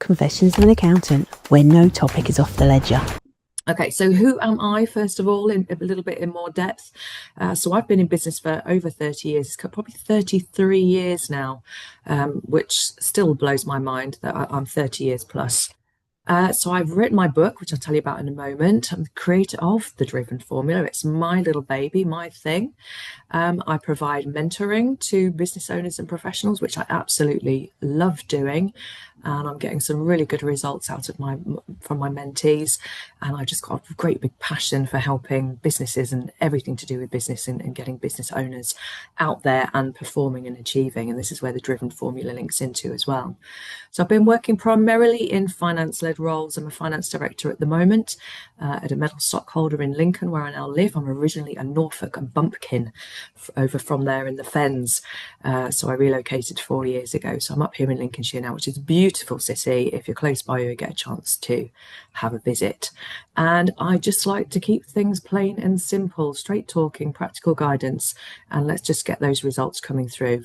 Confessions of an Accountant, where no topic is off the ledger. Okay, so who am I, first of all, in a little bit in more depth? So I've been in business for over 30 years, it's probably 33 years now, which still blows my mind that I'm 30 years plus. So I've written my book, which I'll tell you about in a moment. I'm the creator of The Driven Formula. It's my little baby, my thing. I provide mentoring to business owners and professionals, which I absolutely love doing. And I'm getting some really good results out of from my mentees. And I've just got a great big passion for helping businesses and everything to do with business and getting business owners out there and performing and achieving. And this is where the Driven Formula links into as well. So I've been working primarily in finance-led roles. I'm a finance director at the moment at a metal stockholder in Lincoln, where I now live. I'm originally a Norfolk and bumpkin over from there in the Fens. So I relocated 4 years ago. So I'm up here in Lincolnshire now, which is a beautiful city. If you're close by, you get a chance to have a visit. And I just like to keep things plain and simple, straight talking, practical guidance, and let's just get those results coming through.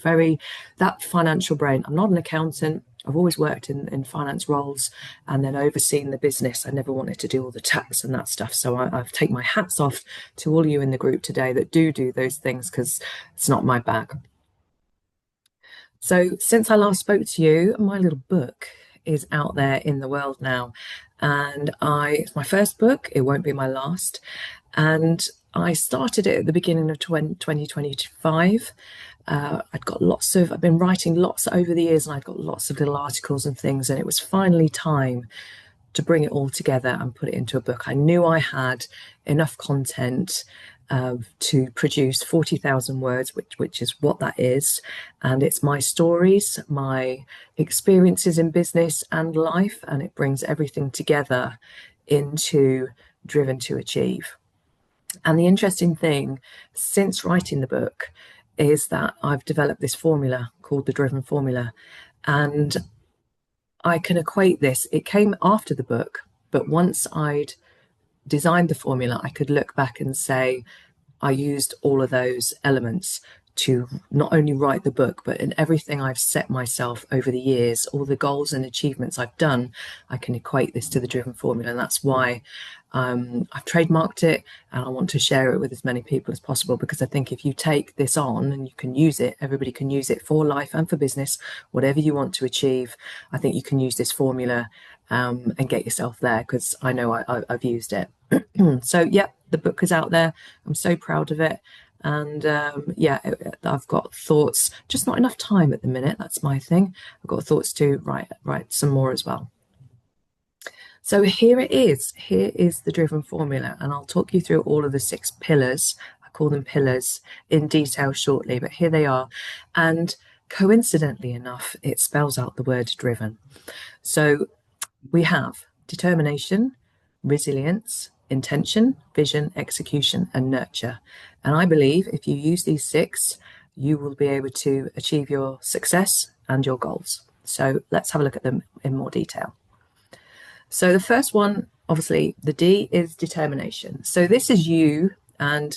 That financial brain. I'm not an accountant. I've always worked in finance roles and then overseen the business. I never wanted to do all the tax and that stuff. So I've taken my hats off to all of you in the group today that do those things, because it's not my bag. So since I last spoke to you, my little book is out there in the world now. And it's my first book. It won't be my last. And I started it at the beginning of 2025. I've been writing lots over the years, and I've got lots of little articles and things, and it was finally time to bring it all together and put it into a book. I knew I had enough content to produce 40,000 words, which is what that is. And it's my stories, my experiences in business and life, and it brings everything together into Driven to Achieve. And the interesting thing, since writing the book, is that I've developed this formula called the Driven Formula. And I can equate this. It came after the book, but once I'd designed the formula, I could look back and say, I used all of those elements to not only write the book, but in everything I've set myself over the years, all the goals and achievements I've done, I can equate this to the Driven Formula. And that's why I've trademarked it, and I want to share it with as many people as possible, because I think if you take this on and you can use it, everybody can use it for life and for business, whatever you want to achieve. I think you can use this formula and get yourself there, because I know I've used it. So yeah, the book is out there. I'm so proud of it. And I've got thoughts, just not enough time at the minute. That's my thing. I've got thoughts to write some more as well. So here it is. Here is the Driven Formula, and I'll talk you through all of the 6 pillars. I call them pillars in detail shortly, but here they are. And coincidentally enough, it spells out the word driven. So we have determination, resilience, intention, vision, execution, and nurture. And I believe if you use these 6, you will be able to achieve your success and your goals. So let's have a look at them in more detail. So the first one, obviously, the D is determination. So this is you, and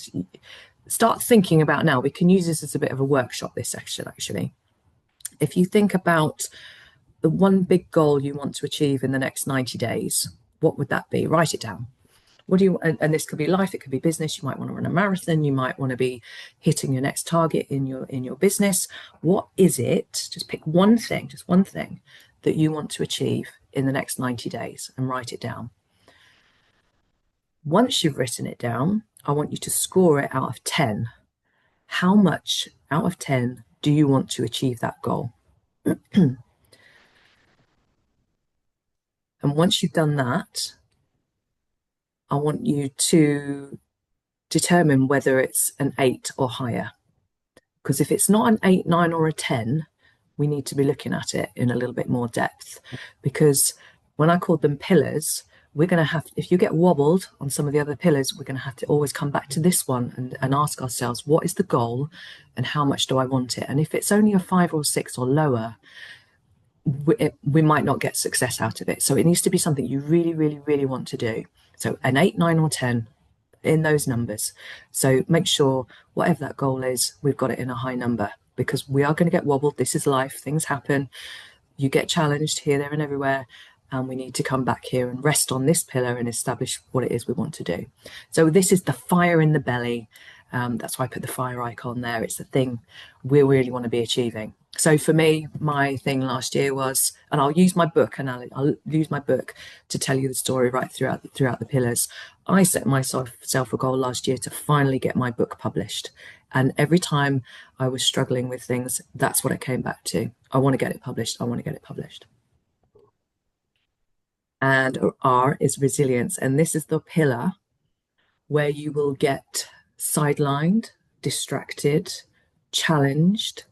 start thinking about now. We can use this as a bit of a workshop, this section, actually. If you think about the one big goal you want to achieve in the next 90 days, what would that be? Write it down. What do you, and this could be life, it could be business. You might want to run a marathon, you might want to be hitting your next target in your business. What is it? Just pick one thing, just one thing that you want to achieve in the next 90 days and write it down. Once you've written it down, I want you to score it out of 10. How much out of 10 do you want to achieve that goal? And once you've done that, I want you to determine whether it's an 8 or higher. Because if it's not an 8, 9, or a 10, we need to be looking at it in a little bit more depth. Because when I called them pillars, we're going to have, if you get wobbled on some of the other pillars, we're going to have to always come back to this one and ask ourselves, what is the goal and how much do I want it? And if it's only a 5 or 6 or lower, we might not get success out of it. So it needs to be something you really, really, really want to do. So an 8, 9, or 10 in those numbers. So make sure whatever that goal is, we've got it in a high number, because we are going to get wobbled. This is life. Things happen. You get challenged here, there, and everywhere. and we need to come back here and rest on this pillar and establish what it is we want to do. So this is the fire in the belly. That's why I put the fire icon there. It's the thing we really want to be achieving. So for me, my thing last year was, and I'll use my book, and I'll use my book to tell you the story right throughout the pillars. I set myself a goal last year to finally get my book published. And every time I was struggling with things, that's what I came back to. I want to get it published. I want to get it published. And R is resilience. And this is the pillar where you will get sidelined, distracted, challenged,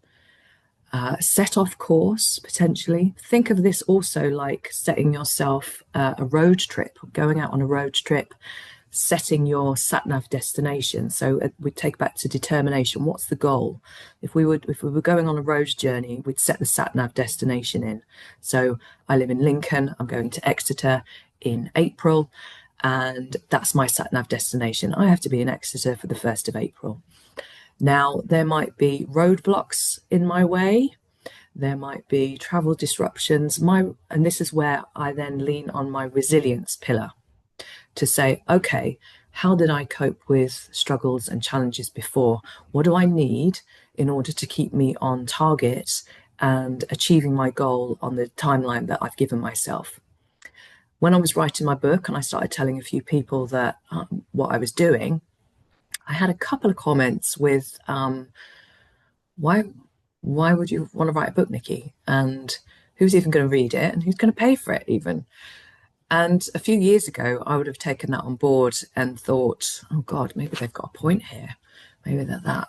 set off course, potentially. Think of this also like setting yourself a road trip, going out on a road trip, setting your sat-nav destination. So we take back to determination. What's the goal? If we were going on a road journey, we'd set the sat-nav destination in. So I live in Lincoln. I'm going to Exeter in April, and that's my sat-nav destination. I have to be in Exeter for the 1st of April. Now, there might be roadblocks in my way. There might be travel disruptions. And this is where I then lean on my resilience pillar to say, okay, how did I cope with struggles and challenges before? What do I need in order to keep me on target and achieving my goal on the timeline that I've given myself? When I was writing my book and I started telling a few people that what I was doing, I had a couple of comments with, why would you want to write a book, Nikki? And who's even going to read it? And who's going to pay for it even? And a few years ago, I would have taken that on board and thought, oh God, maybe they've got a point here. Maybe they're that.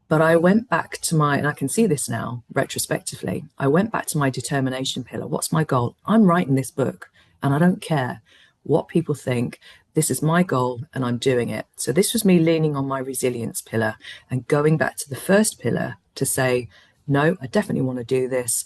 But I went back to and I can see this now retrospectively, I went back to my determination pillar. What's my goal? I'm writing this book and I don't care what people think. This is my goal and I'm doing it. So this was me leaning on my resilience pillar and going back to the first pillar to say, no, I definitely want to do this.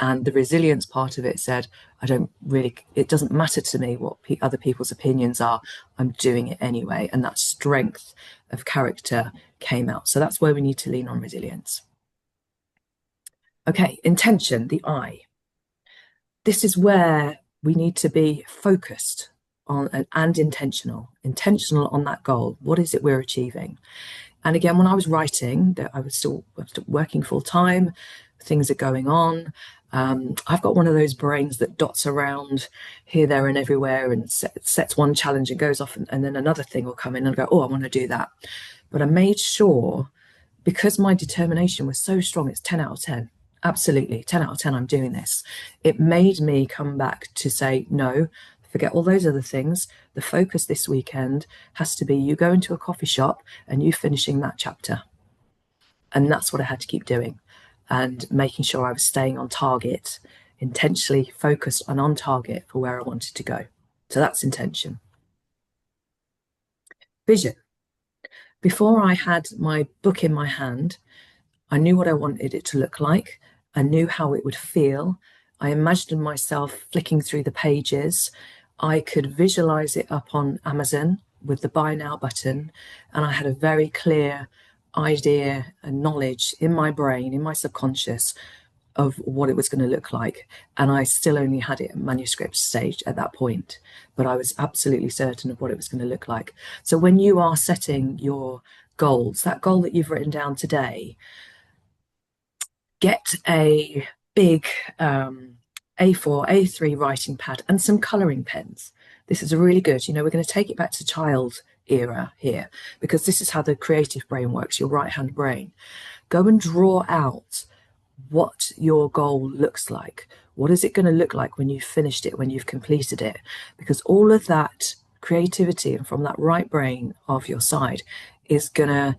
And the resilience part of it said, it doesn't matter to me what other people's opinions are. I'm doing it anyway. And that strength of character came out. So that's where we need to lean on resilience. Okay, intention, the I. This is where we need to be focused on and intentional on that goal. What is it we're achieving? And again, when I was writing, I was still working full time. Things are going on. I've got one of those brains that dots around here, there, and everywhere, and sets one challenge and goes off, and then another thing will come in and go, oh, I want to do that. But I made sure, because my determination was so strong, it's 10 out of 10. Absolutely, 10 out of 10, I'm doing this. It made me come back to say, no, forget all those other things. The focus this weekend has to be you go into a coffee shop and you finishing that chapter. And that's what I had to keep doing, and making sure I was staying on target, intentionally focused and on target for where I wanted to go. So that's intention. Vision. Before I had my book in my hand, I knew what I wanted it to look like. I knew how it would feel. I imagined myself flicking through the pages. I could visualize it up on Amazon with the buy now button. And I had a very clear idea and knowledge in my brain, in my subconscious, of what it was going to look like. And I still only had it at manuscript stage at that point, but I was absolutely certain of what it was going to look like. So when you are setting your goals, that goal that you've written down today, get a big A4, A3 writing pad and some colouring pens. This is a really good, we're going to take it back to child era here, because this is how the creative brain works, your right-hand brain. Go and draw out what your goal looks like. What is it going to look like when you've finished it, when you've completed it? Because all of that creativity and from that right brain of your side is going to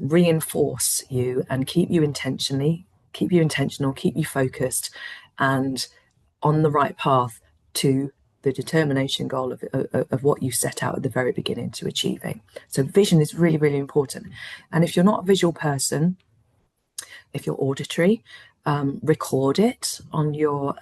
reinforce you and keep you intentional, keep you focused and on the right path to the determination goal of what you set out at the very beginning to achieving. So vision is really, really important. And if you're not a visual person, if you're auditory, record it on your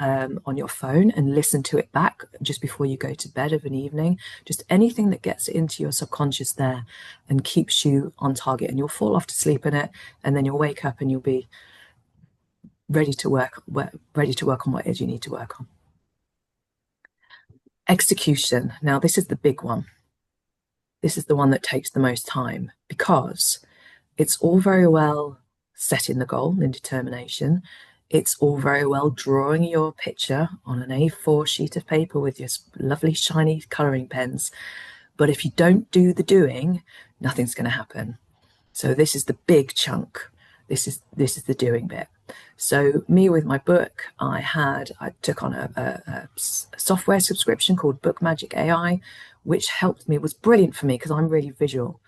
phone and listen to it back just before you go to bed of an evening. Just anything that gets into your subconscious there and keeps you on target, and you'll fall off to sleep in it, and then you'll wake up and you'll be ready to work on what it is you need to work on. Execution. Now, this is the big one. This is the one that takes the most time, because it's all very well setting the goal and determination. It's all very well drawing your picture on an A4 sheet of paper with your lovely shiny colouring pens. But if you don't do the doing, nothing's going to happen. So this is the big chunk. This is the doing bit. So me with my book, I took on a software subscription called Book Magic AI, which helped me, was brilliant for me because I'm really visual.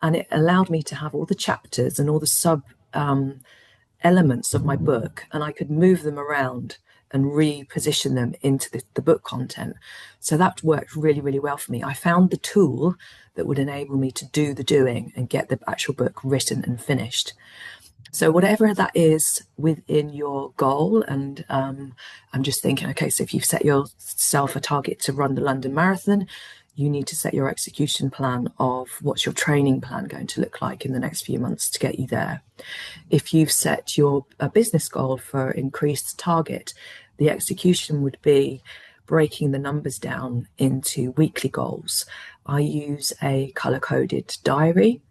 And it allowed me to have all the chapters and all the sub elements of my book, and I could move them around and reposition them into the book content. So that worked really, really well for me. I found the tool that would enable me to do the doing and get the actual book written and finished. So whatever that is within your goal, and I'm just thinking, okay, so if you've set yourself a target to run the London Marathon, you need to set your execution plan of what's your training plan going to look like in the next few months to get you there. If you've set a business goal for increased target, the execution would be breaking the numbers down into weekly goals. I use a color-coded diary.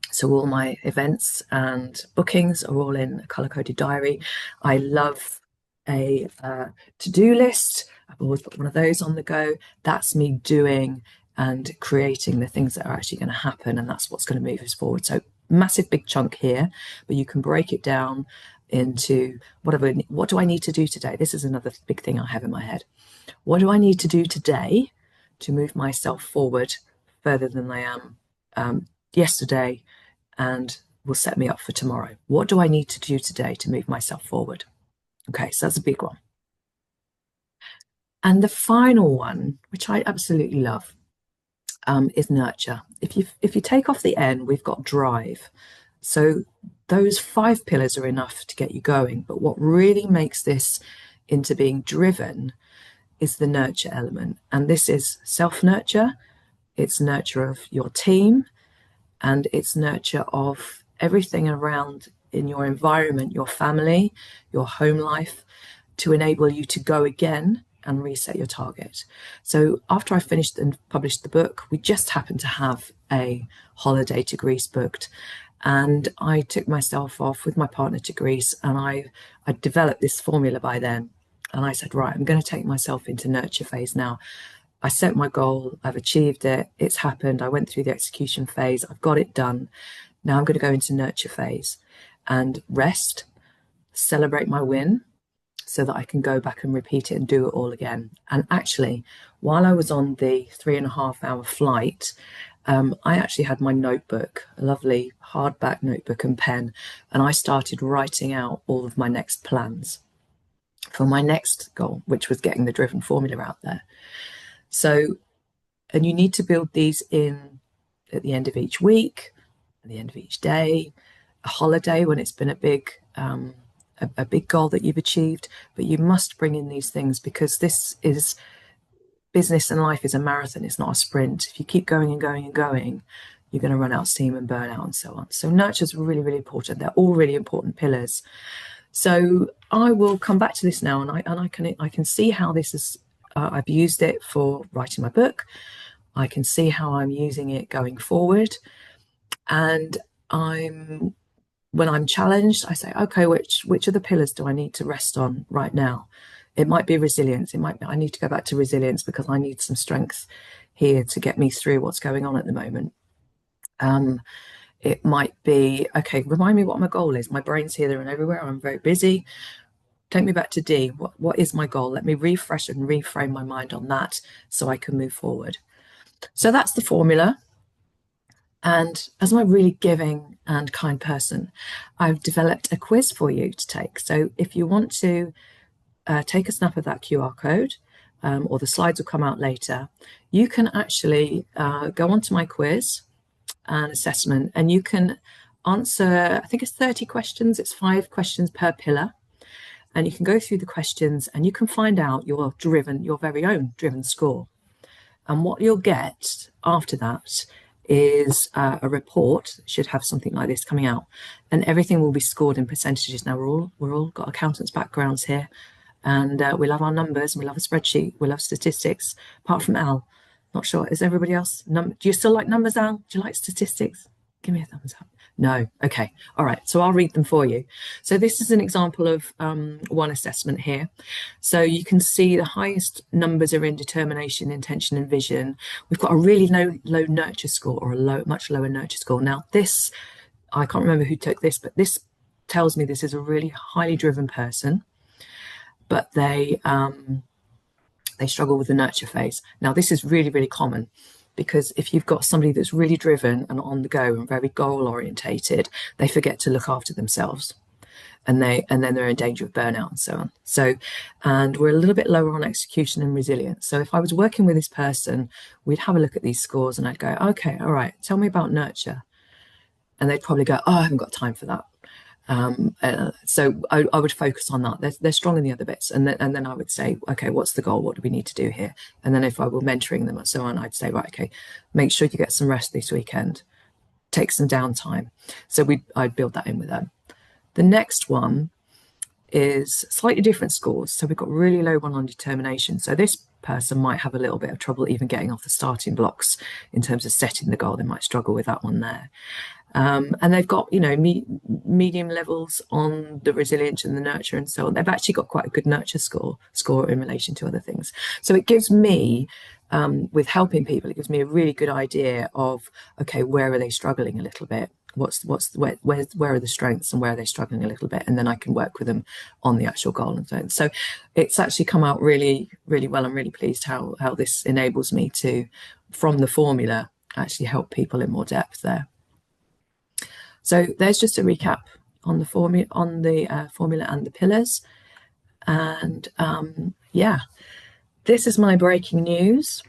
So all my events and bookings are all in a color-coded diary. I love a to-do list. I've always got one of those on the go. That's me doing and creating the things that are actually going to happen, and that's what's going to move us forward. So massive big chunk here, but you can break it down into what do I need to do today? This is another big thing I have in my head. What do I need to do today to move myself forward further than I am yesterday, and will set me up for tomorrow? What do I need to do today to move myself forward? Okay, so that's a big one. And the final one, which I absolutely love, is nurture. If you take off the N, we've got drive. So those 5 pillars are enough to get you going. But what really makes this into being driven is the nurture element. And this is self-nurture, it's nurture of your team, and it's nurture of everything around in your environment, your family, your home life, to enable you to go again and reset your target. So after I finished and published the book, we just happened to have a holiday to Greece booked. And I took myself off with my partner to Greece, and I developed this formula by then. And I said, right, I'm going to take myself into nurture phase now. I set my goal, I've achieved it, it's happened, I went through the execution phase, I've got it done. Now I'm going to go into nurture phase and rest, celebrate my win, so that I can go back and repeat it and do it all again. And actually, while I was on the 3.5-hour flight, I actually had my notebook, a lovely hardback notebook and pen, and I started writing out all of my next plans for my next goal, which was getting the driven formula out there. So, and you need to build these in at the end of each week, at the end of each day, a holiday when it's been a big goal that you've achieved. But you must bring in these things, because this is business, and life is a marathon. It's not a sprint. If you keep going and going and going, you're going to run out of steam and burn out and so on. So nurture is really, really important. They're all really important pillars. So I will come back to this now, and I can see how this is. I've used it for writing my book. I can see how I'm using it going forward. And when I'm challenged, I say, okay, which of the pillars do I need to rest on right now? It might be resilience. It might be I need to go back to resilience because I need some strength here to get me through what's going on at the moment. It might be, okay, remind me what my goal is. My brain's here, there, and everywhere. I'm very busy. Take me back to D. What is my goal? Let me refresh and reframe my mind on that so I can move forward. So that's the formula. And as I'm a really giving and kind person, I've developed a quiz for you to take. So if you want to take a snap of that QR code, or the slides will come out later, you can actually go onto my quiz and assessment, and you can answer, I think it's 30 questions. It's 5 questions per pillar. And you can go through the questions and you can find out your very own driven score. And what you'll get after that is a report. It should have something like this coming out, and everything will be scored in percentages. Now we're all got accountants backgrounds here, and we love our numbers. We love a spreadsheet. We love statistics. Apart from Al, not sure. Is everybody else? Do you still like numbers, Al? Do you like statistics? Give me a thumbs up. No. Okay. All right. So I'll read them for you. So this is an example of one assessment here. So you can see the highest numbers are in determination, intention, and vision. We've got a really low nurture score, or a much lower nurture score. Now this, I can't remember who took this, but this tells me this is a really highly driven person, but they struggle with the nurture phase. Now this is really, really common, because if you've got somebody that's really driven and on the go and very goal orientated, they forget to look after themselves, and then they're in danger of burnout and so on. So, and we're a little bit lower on execution and resilience. So if I was working with this person, we'd have a look at these scores and I'd go, okay, all right, tell me about nurture. And they'd probably go, oh, I haven't got time for that. So I would focus on that. They're strong in the other bits, and then I would say, okay, what's the goal? What do we need to do here? And then if I were mentoring them and so on, I'd say, right, okay, make sure you get some rest this weekend, take some downtime. So I'd build that in with them. The next one is slightly different scores. So we've got really low one on determination. So this person might have a little bit of trouble even getting off the starting blocks in terms of setting the goal. They might struggle with that one there. And they've got, medium levels on the resilience and the nurture and so on. They've actually got quite a good nurture score in relation to other things. So it gives me, with helping people, it gives me a really good idea of, okay, where are they struggling a little bit? Where are the strengths and where are they struggling a little bit? And then I can work with them on the actual goal and so on. So it's actually come out really, really well. I'm really pleased how this enables me to, from the formula, actually help people in more depth there. So there's just a recap on the formula and the pillars. And yeah, this is my breaking news,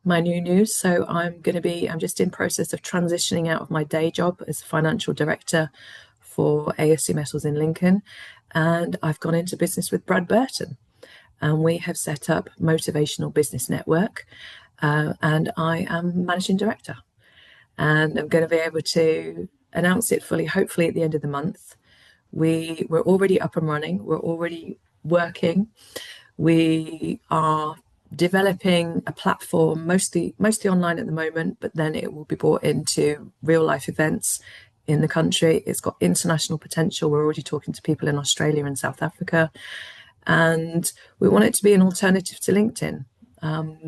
my new news. So I'm just in process of transitioning out of my day job as a financial director for ASC Metals in Lincoln. And I've gone into business with Brad Burton. And we have set up Motivational Business Network. And I am managing director. And I'm going to be able to announce it fully, hopefully at the end of the month. We're already up and running. We're already working. We are developing a platform, mostly online at the moment, but then it will be brought into real life events in the country. It's got international potential. We're already talking to people in Australia and South Africa. And we want it to be an alternative to LinkedIn.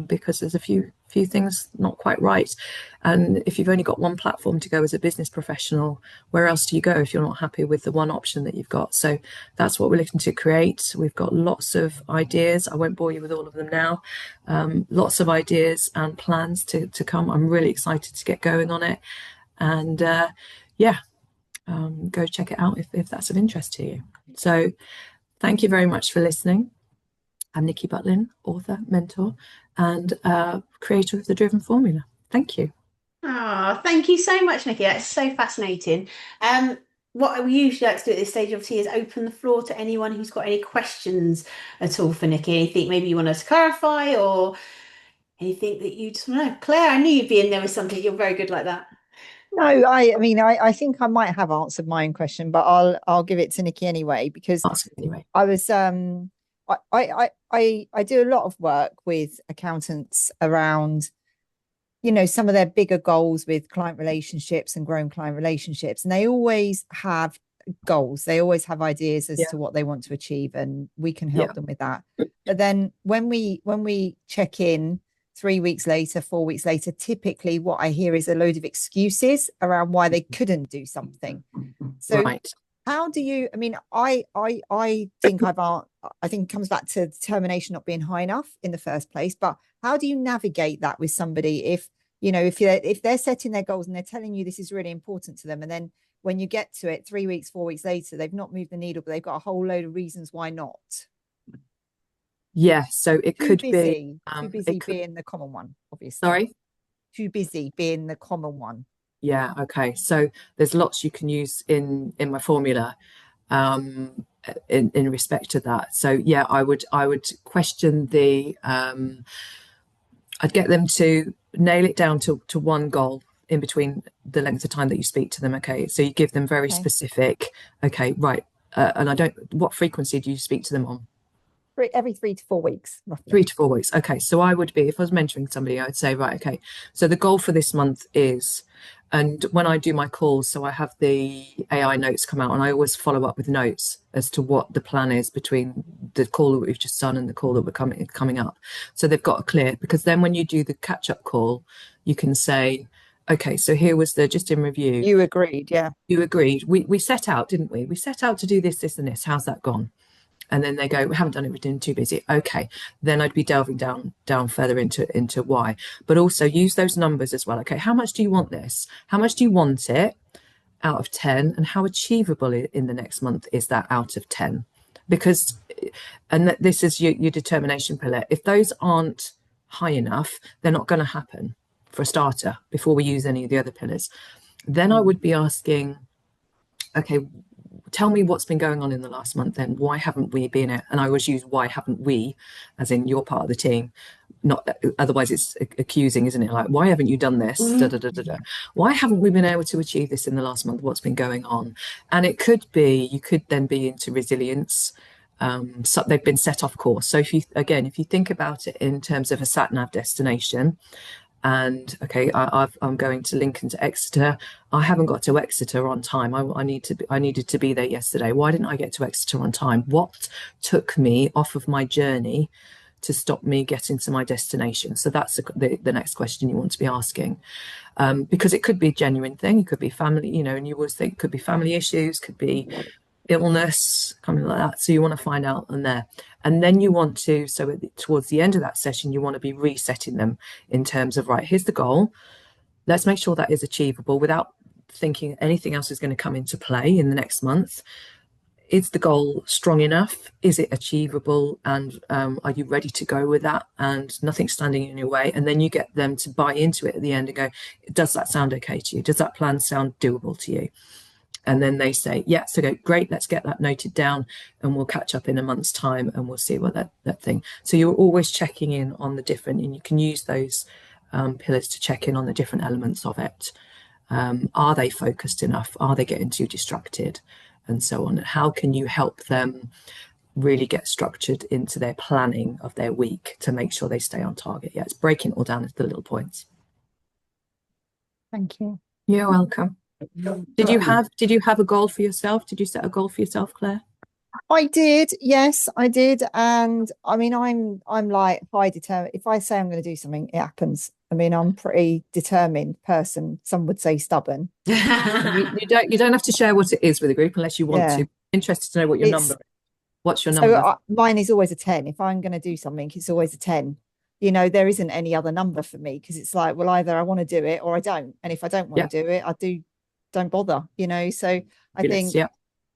Because there's a few things not quite right. And if you've only got one platform to go as a business professional, where else do you go if you're not happy with the one option that you've got? So that's what we're looking to create. We've got lots of ideas. I won't bore you with all of them now. Lots of ideas and plans to come. I'm really excited to get going on it. And go check it out if that's of interest to you. So thank you very much for listening. I'm Nikki Butlin, author, mentor, and creator of The Driven Formula. Thank you. Oh, thank you so much, Nikki. That's so fascinating. What we usually like to do at this stage, obviously, is open the floor to anyone who's got any questions at all for Nikki. Anything maybe you want us to clarify, or anything that you just want to know. Claire, I knew you'd be in there with something. You're very good like that. No, I think I might have answered my own question, but I'll give it to Nikki anyway, because Anyway. I was I do a lot of work with accountants around, some of their bigger goals with client relationships and growing client relationships. And they always have goals. They always have ideas as to what they want to achieve, and we can help them with that. But then when we check in 3 weeks later, 4 weeks later, typically what I hear is a load of excuses around why they couldn't do something. So how do you, I think I think it comes back to determination not being high enough in the first place, but how do you navigate that with somebody if they're setting their goals and they're telling you this is really important to them, and then when you get to it 3 weeks, 4 weeks later, they've not moved the needle, but they've got a whole load of reasons why not? Yeah, so it could be too busy being the common one, obviously. Sorry? Too busy being the common one. Yeah, okay. So there's lots you can use in my formula in respect to that. So yeah, I would question I'd get them to nail it down to one goal in between the length of time that you speak to them. Okay, so you give them very specific, okay, right. And what frequency do you speak to them on? every 3 to 4 weeks, roughly. 3 to 4 weeks. Okay. So I would be, if I was mentoring somebody, I would say, right, okay. So the goal for this month is, and when I do my calls, so I have the AI notes come out and I always follow up with notes as to what the plan is between the call that we've just done and the call that we're coming up. So they've got a clear, because then when you do the catch up call, you can say, okay, so here was the, just in review. You agreed, yeah. You agreed. We set out, didn't we? We set out to do this, this, and this. How's that gone? And then they go, we haven't done it, we've been too busy. Okay, then I'd be delving down further into why, but also use those numbers as well. Okay, how much do you want this? How much do you want it out of 10? And how achievable in the next month is that out of 10? Because, and this is your determination pillar. If those aren't high enough, they're not going to happen for a starter before we use any of the other pillars. Then I would be asking, okay, tell me what's been going on in the last month then. Why haven't we been it? And I always use why haven't we, as in you're part of the team. Not otherwise it's accusing, isn't it? Like, why haven't you done this? Da, da, da, da, da. Why haven't we been able to achieve this in the last month? What's been going on? And it could be, you could then be into resilience. So they've been set off course. So if you think about it in terms of a sat nav destination, and okay, I'm going to Lincoln to Exeter. I haven't got to Exeter on time. I needed to be there yesterday. Why didn't I get to Exeter on time? What took me off of my journey to stop me getting to my destination? So that's the next question you want to be asking, because it could be a genuine thing. It could be family, and you always think could be family issues, could be illness, something like that. So you want to find out on there. And then you want to, so towards the end of that session, you want to be resetting them in terms of, right, here's the goal. Let's make sure that is achievable without thinking anything else is going to come into play in the next month. Is the goal strong enough? Is it achievable? And are you ready to go with that? And nothing's standing in your way. And then you get them to buy into it at the end and go, does that sound okay to you? Does that plan sound doable to you? And then they say, yeah, so go, great, let's get that noted down and we'll catch up in a month's time and we'll see what that thing. So you're always checking in on the different, and you can use those pillars to check in on the different elements of it. Are they focused enough? Are they getting too distracted? And so on. How can you help them really get structured into their planning of their week to make sure they stay on target? Yeah, it's breaking it all down into the little points. Thank you. You're welcome. Did you have a goal for yourself? Did you set a goal for yourself, Claire? I did, yes, I did. And I mean, I'm like high determined. If I say I'm going to do something, it happens. I mean, I'm pretty determined person. Some would say stubborn. you don't have to share what it is with the group unless you want to. Interested to know what your number is. What's your number? So mine is always a 10. If I'm going to do something, it's always a 10. There isn't any other number for me, because it's like, well, either I want to do it or I don't. And if I don't want to do it, don't bother, so I think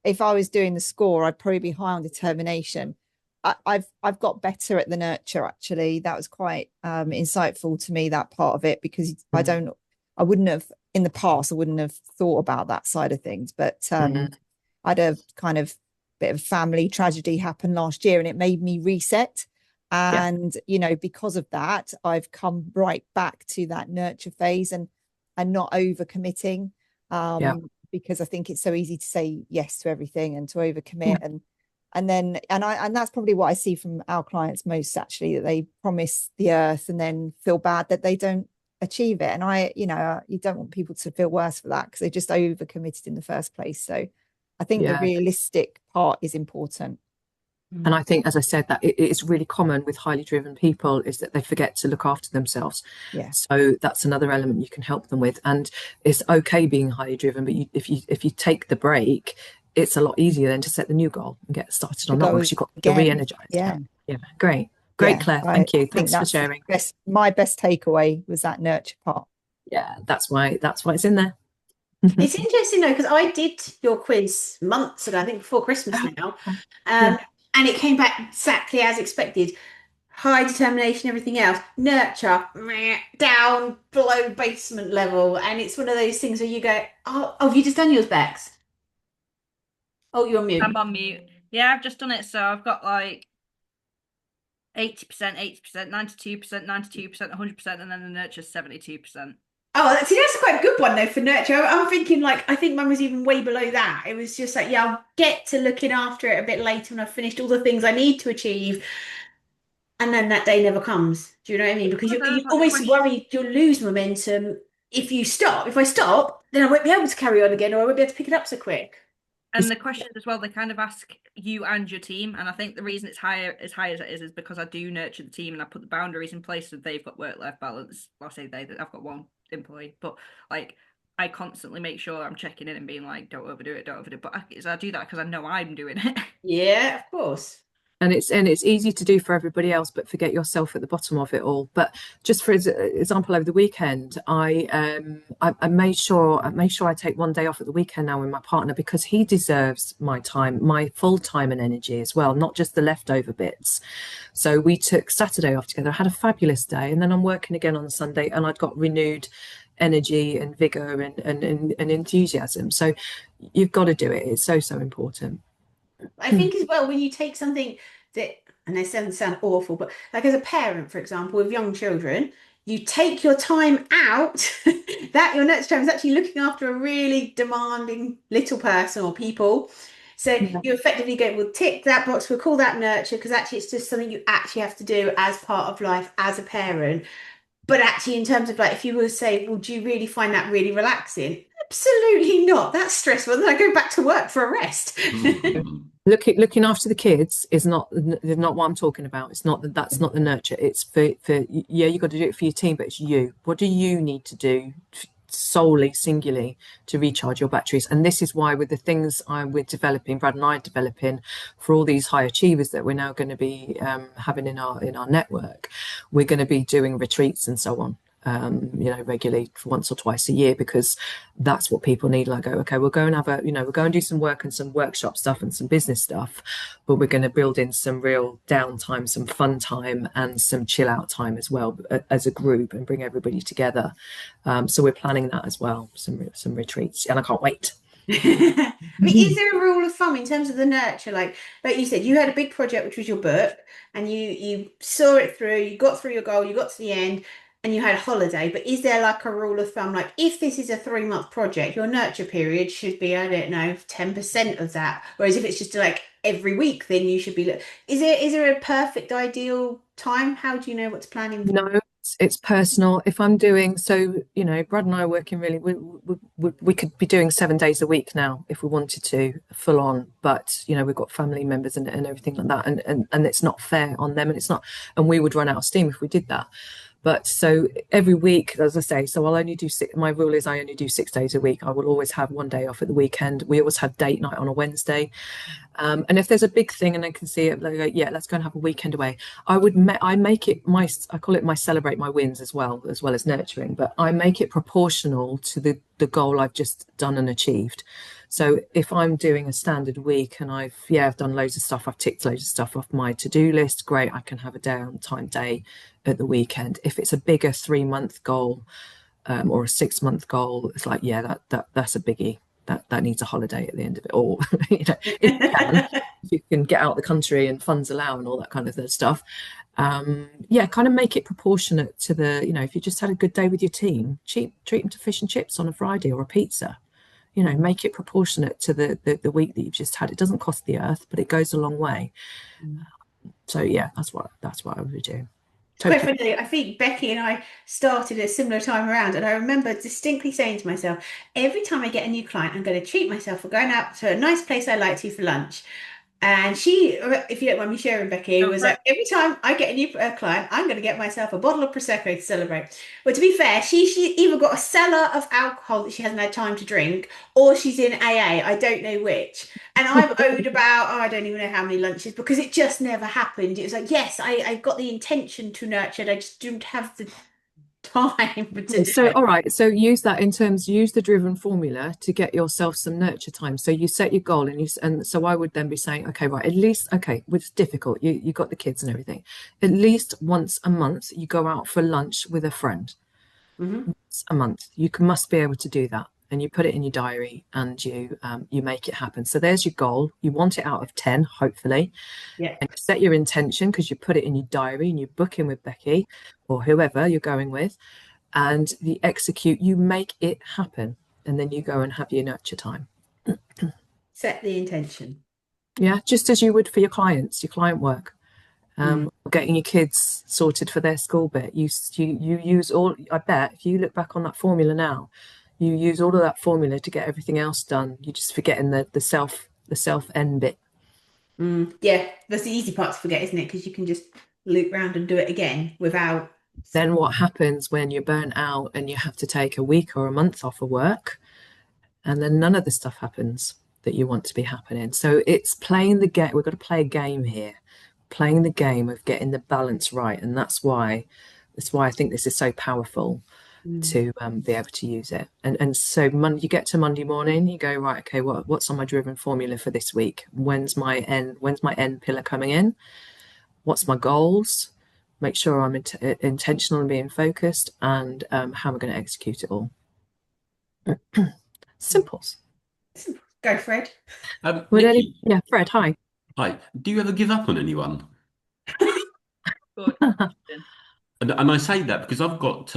if I was doing the score, I'd probably be high on determination. I've got better at the nurture, actually. That was quite insightful to me, that part of it, because I wouldn't have in the past, I wouldn't have thought about that side of things. But I had a kind of bit of family tragedy happen last year and it made me reset. And, because of that, I've come right back to that nurture phase and not overcommitting. Because I think it's so easy to say yes to everything and to overcommit, and that's probably what I see from our clients most, actually, that they promise the earth and then feel bad that they don't achieve it. And you don't want people to feel worse for that, because they just overcommitted in the first place. So I think the realistic part is important. And I think, as I said, that it's really common with highly driven people is that they forget to look after themselves. Yeah. So that's another element you can help them with. And it's okay being highly driven, but if you take the break, it's a lot easier then to set the new goal and get started on that one, because you've got to re-energize. Yeah. Great, Claire. Thank you. Thanks for sharing. My best takeaway was that nurture part. Yeah, that's why it's in there. It's interesting though, because I did your quiz months ago, I think before Christmas now. And it came back exactly as expected. High determination, everything else. Nurture, down, below basement level. And it's one of those things where you go, oh, have you just done yours, Bex? Oh, you're on mute. I'm on mute. Yeah, I've just done it. So I've got like 80%, 92%, 100%, and then the nurture 72%. Oh, see, that's quite a good one though for nurture. I'm thinking like I think mine was even way below that. It was just like, yeah, I'll get to looking after it a bit later when I've finished all the things I need to achieve, and then that day never comes. Do you know what I mean? Because But you those like the always question. worry you'll lose momentum if you stop. If I stop, then I won't be able to carry on again, or I won't be able to pick it up so quick. And the questions as well, they kind of ask you and your team. And I think the reason it's as high as it is because I do nurture the team and I put the boundaries in place so they've got work-life balance. Well, I say I've got one employee, but like I constantly make sure I'm checking in and being like, don't overdo it, don't overdo it. But I do that because I know I'm doing it. Yeah, of course. And it's easy to do for everybody else, but forget yourself at the bottom of it all. But just for example, over the weekend, I made sure I take one day off at the weekend now with my partner because he deserves my time, my full time and energy as well, not just the leftover bits. So we took Saturday off together. I had a fabulous day, and then I'm working again on Sunday, and I'd got renewed energy and vigor and enthusiasm. So you've got to do it. It's so important. I think as well when you take something that, and this doesn't sound awful, but like as a parent, for example, with young children, you take your time out, that your next time is actually looking after a really demanding little person or people. So Yeah. you effectively go, we'll tick that box, we'll call that nurture, because actually it's just something you actually have to do as part of life as a parent. But actually, in terms of like, if you were to say, well, do you really find that really relaxing? Absolutely not. That's stressful. Then I go back to work for a rest. Looking after the kids is not what I'm talking about. It's not that's not the nurture. It's for yeah, you got to do it for your team, but it's you. What do you need to do solely, singularly to recharge your batteries? And this is why with the things we're developing, Brad and I are developing for all these high achievers that we're now going to be having in our network, we're going to be doing retreats and so on. Regularly once or twice a year because that's what people need. Like, okay, we'll go and we'll go and do some work and some workshop stuff and some business stuff, but we're going to build in some real downtime, some fun time, and some chill out time as well as a group and bring everybody together. So we're planning that as well, some retreats, and I can't wait. I mean, is there a rule of thumb in terms of the nurture? Like you said, you had a big project, which was your book, and you saw it through, you got through your goal, you got to the end, and you had a holiday. But is there like a rule of thumb? Like if this is a 3 month project, your nurture period should be, I don't know, 10% of that. Whereas if it's just like every week, then you should be. Is there a perfect ideal time? How do you know what's planning? No, it's personal. If I'm doing so, Brad and I are working really. We could be doing 7 days a week now if we wanted to, full on. But we've got family members and everything like that, and it's not fair on them, and it's not. And we would run out of steam if we did that. But so every week, as I say, so I'll only do six. My rule is I only do 6 days a week. I will always have one day off at the weekend. We always have date night on a Wednesday. And if there's a big thing and I can see it, like, yeah, let's go and have a weekend away. I make it I call it my celebrate my wins as well as nurturing, but I make it proportional to the goal I've just done and achieved. So if I'm doing a standard week and I've done loads of stuff, I've ticked loads of stuff off my to-do list, great, I can have a downtime day at the weekend. If it's a bigger 3 month goal or a 6 month goal, it's like, yeah, that's a biggie. That needs a holiday at the end of it. Or if you can get out the country and funds allow and all that kind of stuff. Kind of make it proportionate to the, if you just had a good day with your team, treat them to fish and chips on a Friday or a pizza. Make it proportionate to the week that you've just had. It doesn't cost the earth, but it goes a long way. So yeah, that's what I would do. Quite funny, I think Becky and I started a similar time around, and I remember distinctly saying to myself, every time I get a new client, I'm going to treat myself for going out to a nice place I like to for lunch. And she, if you don't mind me sharing, Becky, was like, every time I get a new client, I'm going to get myself a bottle of Prosecco to celebrate. But to be fair, she either got a cellar of alcohol that she hasn't had time to drink, or she's in AA. I don't know which. And I'm owed about, I don't even know how many lunches because it just never happened. It was like, yes, I got the intention to nurture, I just didn't have the time to do So it. all right, so use the driven formula to get yourself some nurture time. So you set your goal and so I would then be saying, okay, right, at least, okay, it's difficult, you got the kids and everything, at least once a month you go out for lunch with a friend. Once a month you must be able to do that, and you put it in your diary and you make it happen. So there's your goal. You want it out of 10, hopefully. Yeah. And you set your intention because you put it in your diary and you book in with Becky or whoever you're going with. and the execute, you make it happen, and then you go and have your nurture time. Set the intention. Yeah, just as you would for your clients, your client work. Getting your kids sorted for their school bit. You use all. I bet if you look back on that formula now, you use all of that formula to get everything else done. You're just forgetting the self end bit. Yeah, that's the easy part to forget, isn't it? Because you can just loop round and do it again without. Then what happens when you're burnt out and you have to take a week or a month off of work, and then none of the stuff happens that you want to be happening. So it's playing the game. We've got to play a game here, playing the game of getting the balance right, and that's why I think this is so powerful to be able to use it. And so you get to Monday morning, you go, right, okay, what's on my driven formula for this week? When's my end pillar coming in? What's my goals? Make sure I'm intentional and being focused, and how am I going to execute it all? Simples. Go, Fred. Nikki, Yeah, Fred, hi. hi. Do you ever give up on anyone? Good question. And I say that because I've got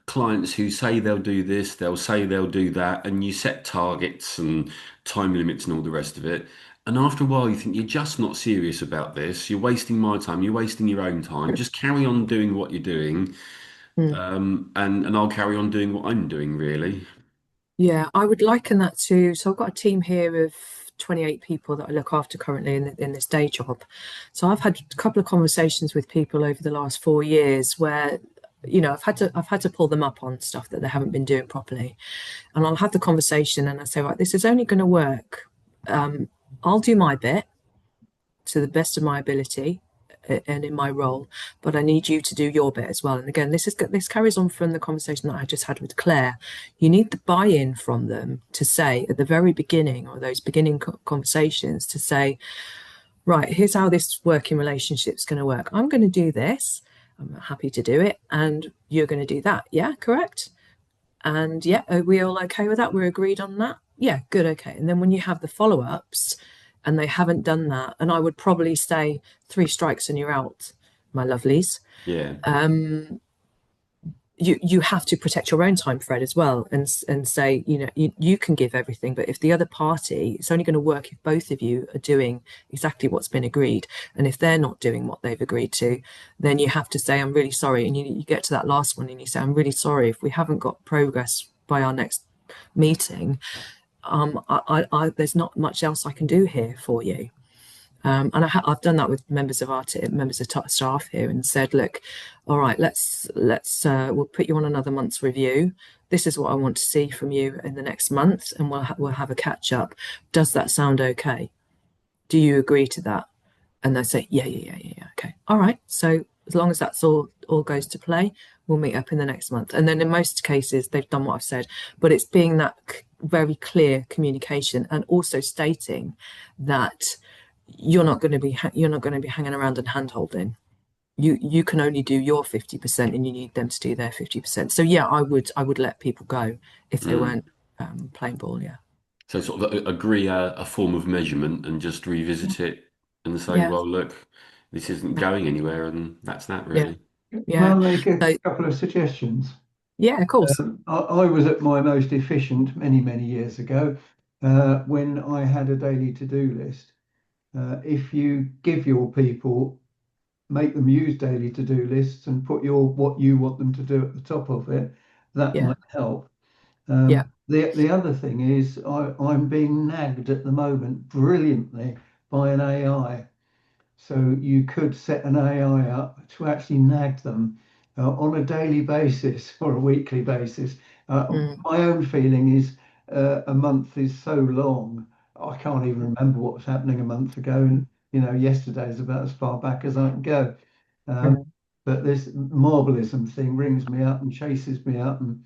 clients who say they'll do this, they'll say they'll do that, and you set targets and time limits and all the rest of it. And after a while, you think you're just not serious about this. You're wasting my time. You're wasting your own time. Just carry on doing what you're doing, and I'll carry on doing what I'm doing, really. Yeah, I would liken that to, so I've got a team here of 28 people that I look after currently in this day job. So I've had a couple of conversations with people over the last 4 years where, I've had to pull them up on stuff that they haven't been doing properly. And I'll have the conversation and I say, right, this is only going to work. I'll do my bit to the best of my ability and in my role, but I need you to do your bit as well. And again, this carries on from the conversation that I just had with Claire. You need the buy-in from them to say at the very beginning, or those beginning conversations, to say, right, here's how this working relationship is going to work. I'm going to do this. I'm happy to do it, and you're going to do that. Yeah, correct. And yeah, are we all okay with that? We're agreed on that. Yeah, good, okay. And then when you have the follow-ups, and they haven't done that, and I would probably say 3 strikes and you're out, my lovelies. Yeah. You have to protect your own time, Fred, as well, and say, you can give everything, but if the other party, it's only going to work if both of you are doing exactly what's been agreed. And if they're not doing what they've agreed to, then you have to say, I'm really sorry. And you get to that last one and you say, I'm really sorry if we haven't got progress by our next meeting. There's not much else I can do here for you. And I've done that with members of staff here and said, look, all right, we'll put you on another month's review. This is what I want to see from you in the next month, and we'll have a catch up. Does that sound okay? Do you agree to that? And they say, yeah, okay, all right. So as long as that's all goes to play, we'll meet up in the next month. And then in most cases, they've done what I've said, but it's being that very clear communication, and also stating that you're not going to be hanging around and hand holding. You can only do your 50%, and you need them to do their 50%. So yeah, I would let people go if they weren't playing ball. Yeah. So sort of agree a form of measurement and just revisit it and say, Yeah. well, look, this isn't going anywhere, and that's that really. Yeah. Can I make a couple of suggestions? Yeah, of course. I was at my most efficient many years ago when I had a daily to-do list. If you give your people, make them use daily to-do lists and put what you want them to do at the top of it, that Yeah. might help. Yeah. The other thing is I'm being nagged at the moment brilliantly by an AI. So you could set an AI up to actually nag them on a daily basis or a weekly basis. My own feeling is a month is so long. I can't even remember what was happening a month ago, and yesterday is about as far back as I can go. But this marbleism thing rings me up and chases me up, and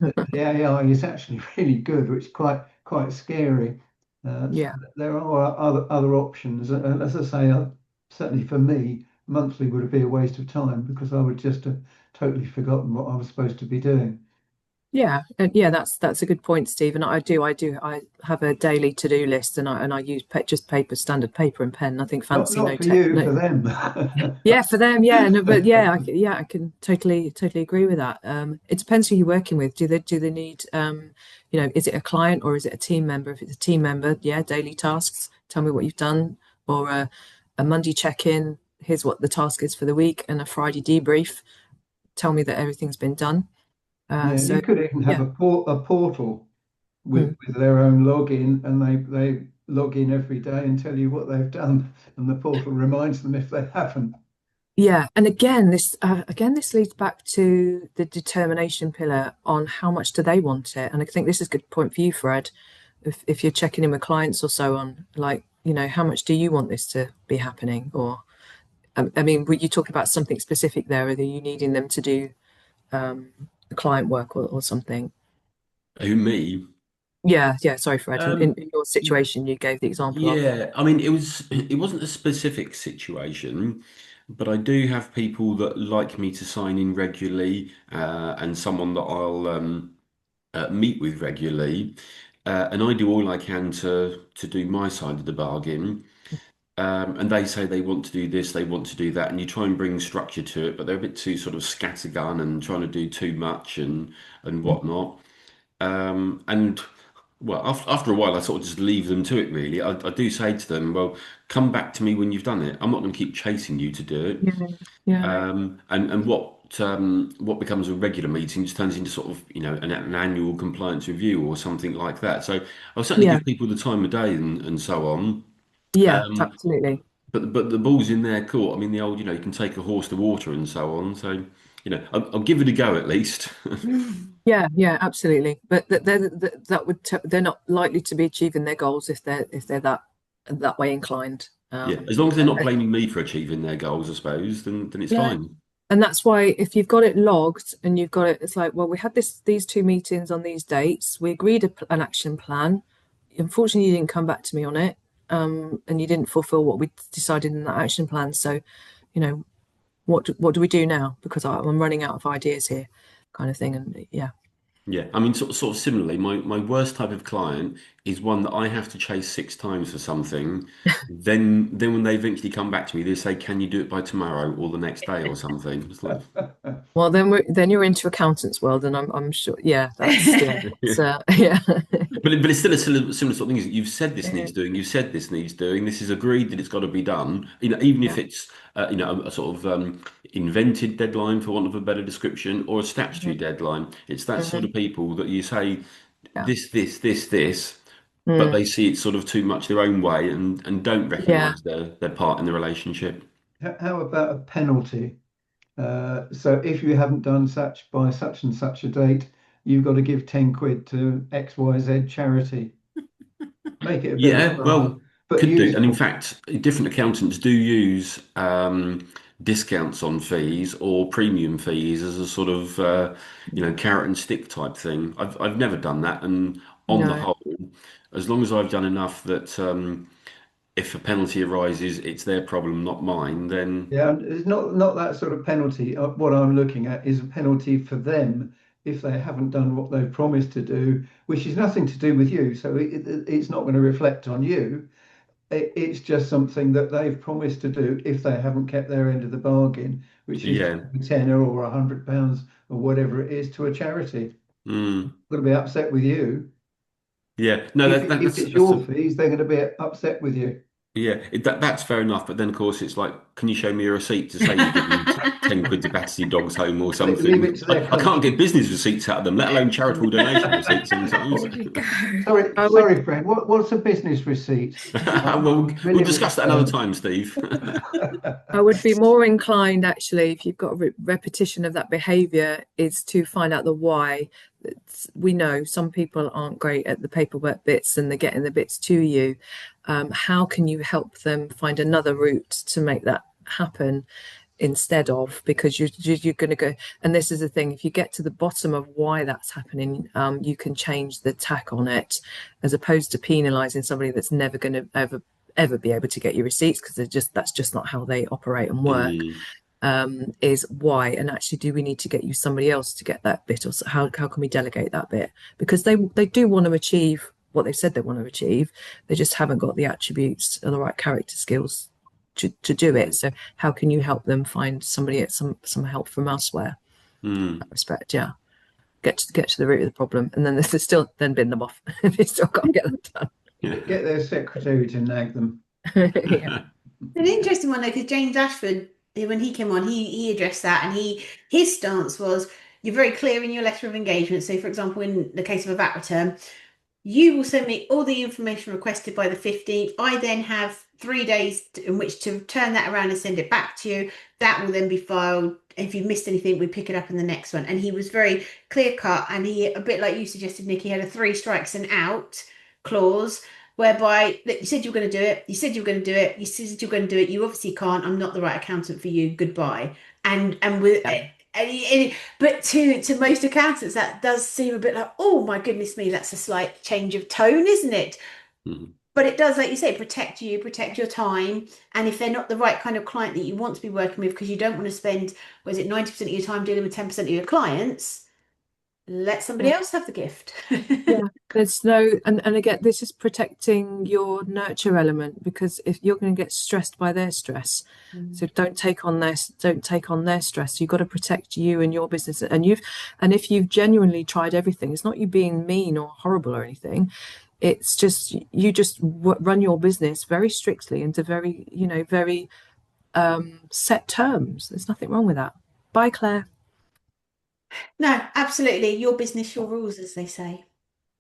the AI is actually really good, which is quite scary. Yeah. So there are other options. As I say, certainly for me, monthly would be a waste of time because I would just have totally forgotten what I was supposed to be doing. Yeah, that's a good point, Steve. And I have a daily to-do list, and I use just paper, standard paper and pen. Nothing fancy, Not no for tech. you, No, for them. yeah, for them, yeah, no, but yeah, I can totally agree with that. It depends who you're working with. Do they need is it a client or is it a team member? If it's a team member, yeah, daily tasks. Tell me what you've done, or a Monday check-in. Here's what the task is for the week, and a Friday debrief. Tell me that everything's been done. Yeah, So you could even have yeah. a portal Mm. with their own login, and they log in every day and tell you what they've done, and the portal reminds them if they haven't. Yeah, and again this leads back to the determination pillar on how much do they want it, and I think this is a good point for you, Fred. If you're checking in with clients or so on, like how much do you want this to be happening? Or I mean, were you talking about something specific there? Are you needing them to do client work or something? Who, me? Yeah. Sorry, Fred. In your Y- situation, you gave the example of. Yeah, I mean, it wasn't a specific situation, but I do have people that like me to sign in regularly, and someone that I'll meet with regularly, and I do all I can to do my side of the bargain. And they say they want to do this, they want to do that, and you try and bring structure to it, but they're a bit too sort of scattergun and trying to do too much and whatnot. And well, after a while, I sort of just leave them to it, really. I do say to them, well, come back to me when you've done it. I'm not going to keep chasing you to do it. Yeah, yeah, And what becomes a regular meeting just turns into sort of, an annual compliance review or something like that. So I'll certainly yeah, give people the time of day and so on. yeah, Um, absolutely. but the ball's in their court. I mean, the old, you can take a horse to water and so on. So, I'll give it a go at least. Yeah, absolutely. But they're not likely to be achieving their goals if they're that way inclined. Yeah, as long as they're not blaming me for achieving their goals, I suppose, then it's Yeah, fine. and that's why if you've got it logged and you've got it, it's like, well, we had these two meetings on these dates. We agreed an action plan. Unfortunately, you didn't come back to me on it, and you didn't fulfill what we decided in that action plan. So, you know, what do we do now? Because I'm running out of ideas here, kind of thing. And yeah, Yeah, I mean, sort of similarly, my worst type of client is one that I have to chase 6 times for something. Then when they eventually come back to me, they say, "Can you do it by tomorrow or the next day or something?" It's like, well, then you're into accountants world, and I'm sure. Yeah, yeah. it's yeah, But it's still a similar sort of thing. Is you've said this needs doing, you've said this needs doing. This is agreed that it's got to be done. Even if yeah, it's a sort of invented deadline, for want of a better description, or a statutory deadline. It's that sort of mhm, people that you say yeah, this, but mm, they see it sort of too much their own way and don't yeah. recognise their part in the relationship. How about a penalty? So if you haven't done such by such and such a date, you've got to give 10 quid to XYZ charity. Make it a bit of Yeah, fun, well, but could do. And in useful. fact, different accountants do use discounts on fees or premium fees as a sort of carrot and stick type thing. I've never done that, and on the No, whole, as long as I've done enough that if a penalty arises, it's their problem, not mine. Then Yeah, and it's not that sort of penalty. What I'm looking at is a penalty for them if they haven't done what they've promised to do, which is nothing to do with you. So it's not going to reflect on you. It's just something that they've promised to do if they haven't kept their end of the bargain, which is to yeah, give a tenner or £100 or whatever it is to a charity. mm, They're going to be upset with you. yeah. No, If it's that's your fees, they're going to be upset with you. yeah, that's fair enough. But then, of course, it's like, can you show me a receipt to say you're giving 10 quid to Battersea Dogs Home or Leave something? it to their I can't get conscience. business receipts out of them, let alone charitable donation receipts sometimes. Oh, you go. Sorry, I would sorry, Fred. What's a business receipt? Well, I'm we'll familiar with discuss the that another term. time, Steve. I would be more inclined, actually, if you've got a repetition of that behavior, is to find out the why. We know some people aren't great at the paperwork bits and they're getting the bits to you. How can you help them find another route to make that happen instead of, because you're going to go, and this is the thing, if you get to the bottom of why that's happening, you can change the tack on it, as opposed to penalizing somebody that's never going to ever be able to get your receipts, because that's just not how they operate and work. Mm. is why, and actually do we need to get you somebody else to get that bit, or how can we delegate that bit, because they do want to achieve what they've said they want to achieve, they just haven't got the attributes or the right character skills to do it. So how can you help them find somebody, some help from elsewhere? In that respect, yeah, get to the root of the problem, and then there's still then bin them off. They still can't get them done. Get their secretary to nag them. Yeah. An interesting one though, because James Ashford, when he came on, he addressed that, and his stance was, you're very clear in your letter of engagement. So, for example, in the case of a VAT return, you will send me all the information requested by the 15th. I then have 3 days in which to turn that around and send it back to you. That will then be filed. If you've missed anything, we pick it up in the next one. And he was very clear cut, and he, a bit like you suggested, Nick, he had a 3 strikes and out clause, whereby, look, you said you were going to do it. You said you were going to do it. You said you were going to do it. You obviously can't. I'm not the right accountant for you. Goodbye. And with. Yeah. But to most accountants, that does seem a bit like, oh my goodness me, that's a slight change of tone, isn't it? But it does, like you say, protect you, protect your time. And if they're not the right kind of client that you want to be working with, because you don't want to spend, was it 90% of your time dealing with 10% of your clients, let somebody else have the gift. Yeah, there's no, and again, this is protecting your nurture element, because if you're going to get stressed by their stress, so don't take on their stress. You've got to protect you and your business, and if you've genuinely tried everything, it's not you being mean or horrible or anything. It's just you just run your business very strictly into very set terms. There's nothing wrong with that. Bye, Claire. No, absolutely. Your business, your rules, as they say.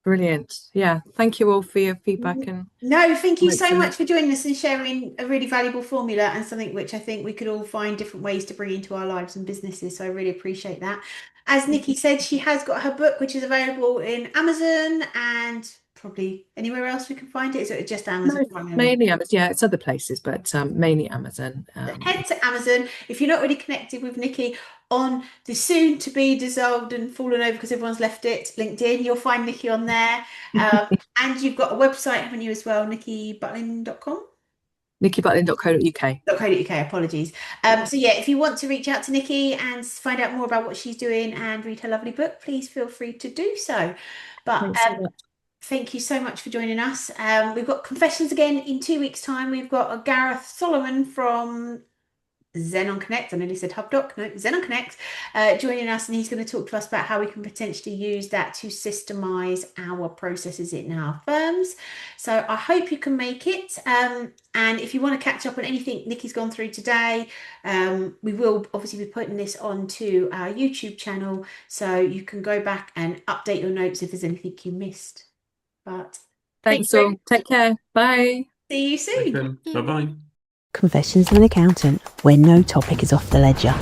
Brilliant. Yeah. Thank you all for your feedback. And no, thank you so comments. much for joining us and sharing a really valuable formula, and something which I think we could all find different ways to bring into our lives and businesses. So I really appreciate that. As Nikki said, she has got her book, which is available in Amazon and probably anywhere else we can find it. Is it just Amazon? No, mainly Amazon. Yeah, it's other places, but mainly Amazon. Head to Amazon. If you're not already connected with Nikki on the soon to be dissolved and fallen over because everyone's left it, LinkedIn, you'll find Nikki on there. And you've got a website, haven't you, as well? NikkiButlin.com? NikkiButlin.co.uk. Apologies. So yeah, if you want to reach out to Nikki and find out more about what she's doing and read her lovely book, please feel free to do so. But thank you so much for joining us. We've got Confessions again in 2 weeks' time. We've got a Gareth Solomon from Xenon Connect, I nearly said HubDoc, no, Xenon Connect, joining us, and he's going to talk to us about how we can potentially use that to systemize our processes in our firms. So I hope you can make it. And if you want to catch up on anything Nikki's gone through today, we will obviously be putting this onto our YouTube channel, so you can go back and update your notes if there's anything you missed. But thanks all. Take care. Bye. See you soon. Bye bye. Confessions of an Accountant, where no topic is off the ledger.